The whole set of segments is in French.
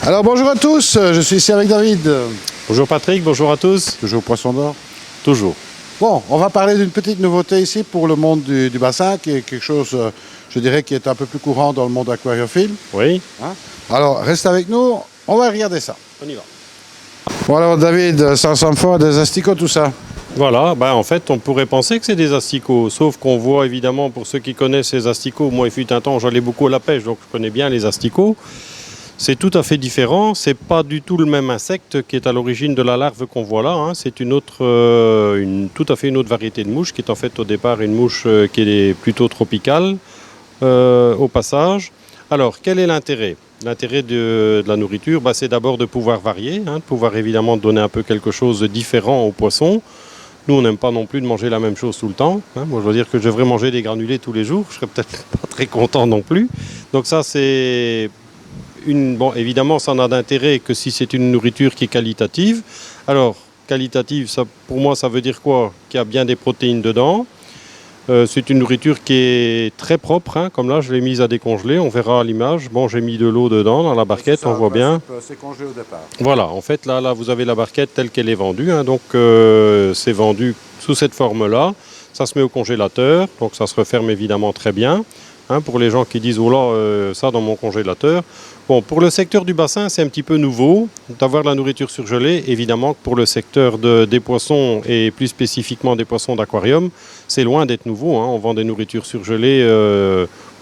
Alors bonjour à tous, je suis ici avec David. Bonjour Patrick, bonjour à tous. Toujours au Poisson d'Or. Toujours. Bon, on va parler d'une petite nouveauté ici pour le monde du bassin, qui est quelque chose, je dirais, qui est un peu plus courant dans le monde aquariophile. Oui. Hein? Alors, reste avec nous, on va regarder ça. On y va. Bon alors David, ça ressemble fort à des asticots tout ça. Voilà, en fait on pourrait penser que c'est des asticots, sauf qu'on voit évidemment, pour ceux qui connaissent les asticots, moi il fut un temps j'allais beaucoup à la pêche, donc je connais bien les asticots. C'est tout à fait différent, c'est pas du tout le même insecte qui est à l'origine de la larve qu'on voit là, hein. C'est tout à fait une autre variété de mouche, qui est en fait au départ une mouche qui est plutôt tropicale au passage. Alors quel est l'intérêt ? L'intérêt de la nourriture, c'est d'abord de pouvoir varier, hein, de pouvoir évidemment donner un peu quelque chose de différent aux poissons. Nous, on n'aime pas non plus de manger la même chose tout le temps. Hein. Moi, je veux dire que je devrais manger des granulés tous les jours. Je serais peut-être pas très content non plus. Donc ça, c'est Bon, évidemment, ça n'a d'intérêt que si c'est une nourriture qui est qualitative. Alors, qualitative, ça, pour moi, ça veut dire quoi ? Qu'il y a bien des protéines dedans. C'est une nourriture qui est très propre, hein. Comme là je l'ai mise à décongeler, on verra à l'image. Bon, j'ai mis de l'eau dedans dans la barquette, on voit bien. C'est congelé au départ. Voilà, en fait là vous avez la barquette telle qu'elle est vendue, hein. Donc c'est vendu sous cette forme-là. Ça se met au congélateur, donc ça se referme évidemment très bien. Hein, pour les gens qui disent oh là, ça dans mon congélateur. Bon, pour le secteur du bassin, c'est un petit peu nouveau d'avoir de la nourriture surgelée. Évidemment que pour le secteur des poissons et plus spécifiquement des poissons d'aquarium, c'est loin d'être nouveau. Hein. On vend des nourritures surgelées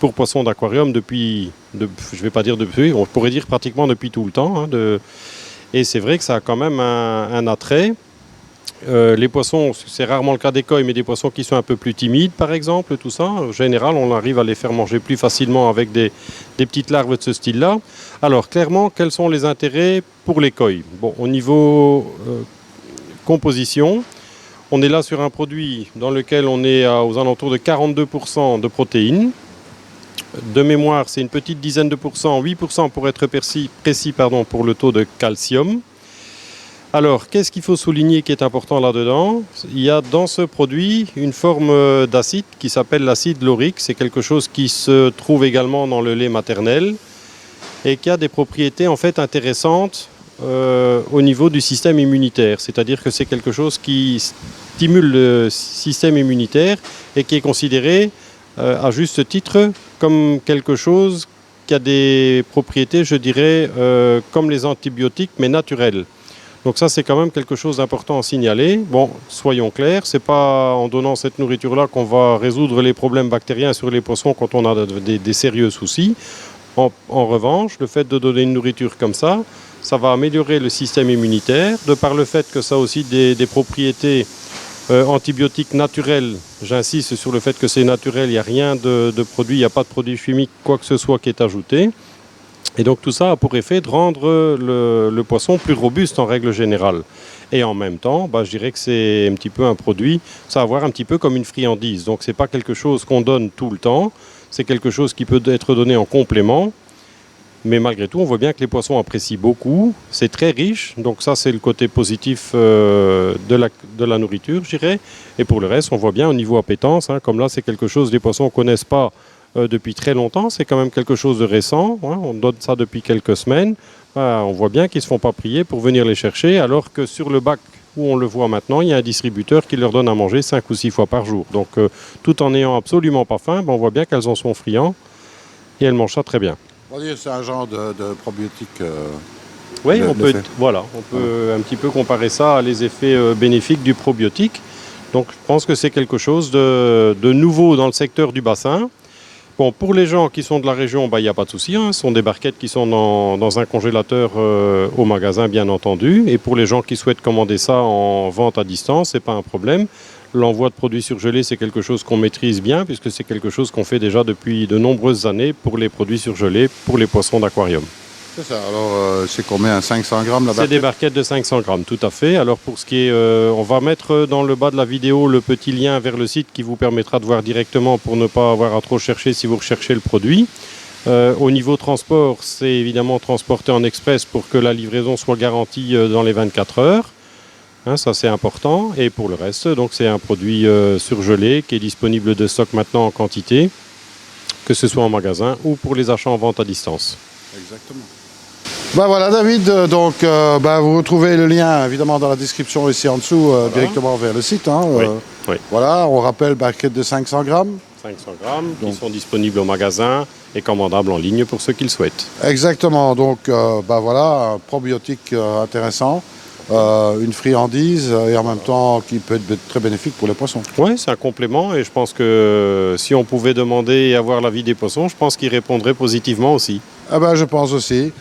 pour poissons d'aquarium depuis, je ne vais pas dire depuis, on pourrait dire pratiquement depuis tout le temps. Hein, et c'est vrai que ça a quand même un attrait. Les poissons, c'est rarement le cas des coïs, mais des poissons qui sont un peu plus timides, par exemple, tout ça. En général, on arrive à les faire manger plus facilement avec des petites larves de ce style-là. Alors, clairement, quels sont les intérêts pour les coïs ? Bon, au niveau composition, on est là sur un produit dans lequel on est aux alentours de 42% de protéines. De mémoire, c'est une petite dizaine de pourcents, 8% pour être précis, pour le taux de calcium. Alors, qu'est-ce qu'il faut souligner qui est important là-dedans ? Il y a dans ce produit une forme d'acide qui s'appelle l'acide laurique. C'est quelque chose qui se trouve également dans le lait maternel et qui a des propriétés en fait intéressantes au niveau du système immunitaire. C'est-à-dire que c'est quelque chose qui stimule le système immunitaire et qui est considéré à juste titre comme quelque chose qui a des propriétés, je dirais, comme les antibiotiques, mais naturelles. Donc ça, c'est quand même quelque chose d'important à signaler. Bon, soyons clairs, c'est pas en donnant cette nourriture-là qu'on va résoudre les problèmes bactériens sur les poissons quand on a des sérieux soucis. En revanche, le fait de donner une nourriture comme ça va améliorer le système immunitaire, de par le fait que ça a aussi des propriétés antibiotiques naturelles. J'insiste sur le fait que c'est naturel, il n'y a rien de produit, il n'y a pas de produit chimique, quoi que ce soit qui est ajouté. Et donc tout ça a pour effet de rendre le poisson plus robuste en règle générale. Et en même temps, je dirais que c'est un petit peu un produit, ça va avoir un petit peu comme une friandise. Donc ce n'est pas quelque chose qu'on donne tout le temps, c'est quelque chose qui peut être donné en complément. Mais malgré tout, on voit bien que les poissons apprécient beaucoup, c'est très riche. Donc ça, c'est le côté positif de la nourriture, je dirais. Et pour le reste, on voit bien au niveau appétence, hein, comme là, c'est quelque chose que les poissons ne connaissent pas depuis très longtemps, c'est quand même quelque chose de récent, hein, on donne ça depuis quelques semaines, on voit bien qu'ils ne se font pas prier pour venir les chercher, alors que sur le bac où on le voit maintenant, il y a un distributeur qui leur donne à manger 5 ou 6 fois par jour. Donc tout en n'ayant absolument pas faim, on voit bien qu'elles en sont friandes et elles mangent ça très bien. On va dire que c'est un genre de probiotique. Oui, on peut un petit peu comparer ça à les effets bénéfiques du probiotique. Donc je pense que c'est quelque chose de nouveau dans le secteur du bassin. Bon, pour les gens qui sont de la région, il n'y a pas de souci, hein. Ce sont des barquettes qui sont dans un congélateur au magasin, bien entendu. Et pour les gens qui souhaitent commander ça en vente à distance, ce n'est pas un problème. L'envoi de produits surgelés, c'est quelque chose qu'on maîtrise bien, puisque c'est quelque chose qu'on fait déjà depuis de nombreuses années pour les produits surgelés, pour les poissons d'aquarium. C'est ça, alors c'est combien, 500 grammes la barquette ? C'est des barquettes de 500 grammes, tout à fait. Alors pour ce qui est, on va mettre dans le bas de la vidéo le petit lien vers le site qui vous permettra de voir directement pour ne pas avoir à trop chercher si vous recherchez le produit. Au niveau transport, c'est évidemment transporté en express pour que la livraison soit garantie dans les 24 heures. Hein, ça c'est important. Et pour le reste, donc c'est un produit surgelé qui est disponible de stock maintenant en quantité, que ce soit en magasin ou pour les achats en vente à distance. Exactement. Ben voilà David, vous retrouvez le lien évidemment dans la description ici en dessous, directement vers le site. Hein, Oui. Voilà, on rappelle barquette de 500 grammes. 500 grammes qui sont disponibles au magasin et commandables en ligne pour ceux qui le souhaitent. Exactement, donc voilà, un probiotique intéressant, une friandise et en même temps qui peut être très bénéfique pour les poissons. Oui, c'est un complément et je pense que si on pouvait demander et avoir l'avis des poissons, je pense qu'ils répondraient positivement aussi. Je pense aussi.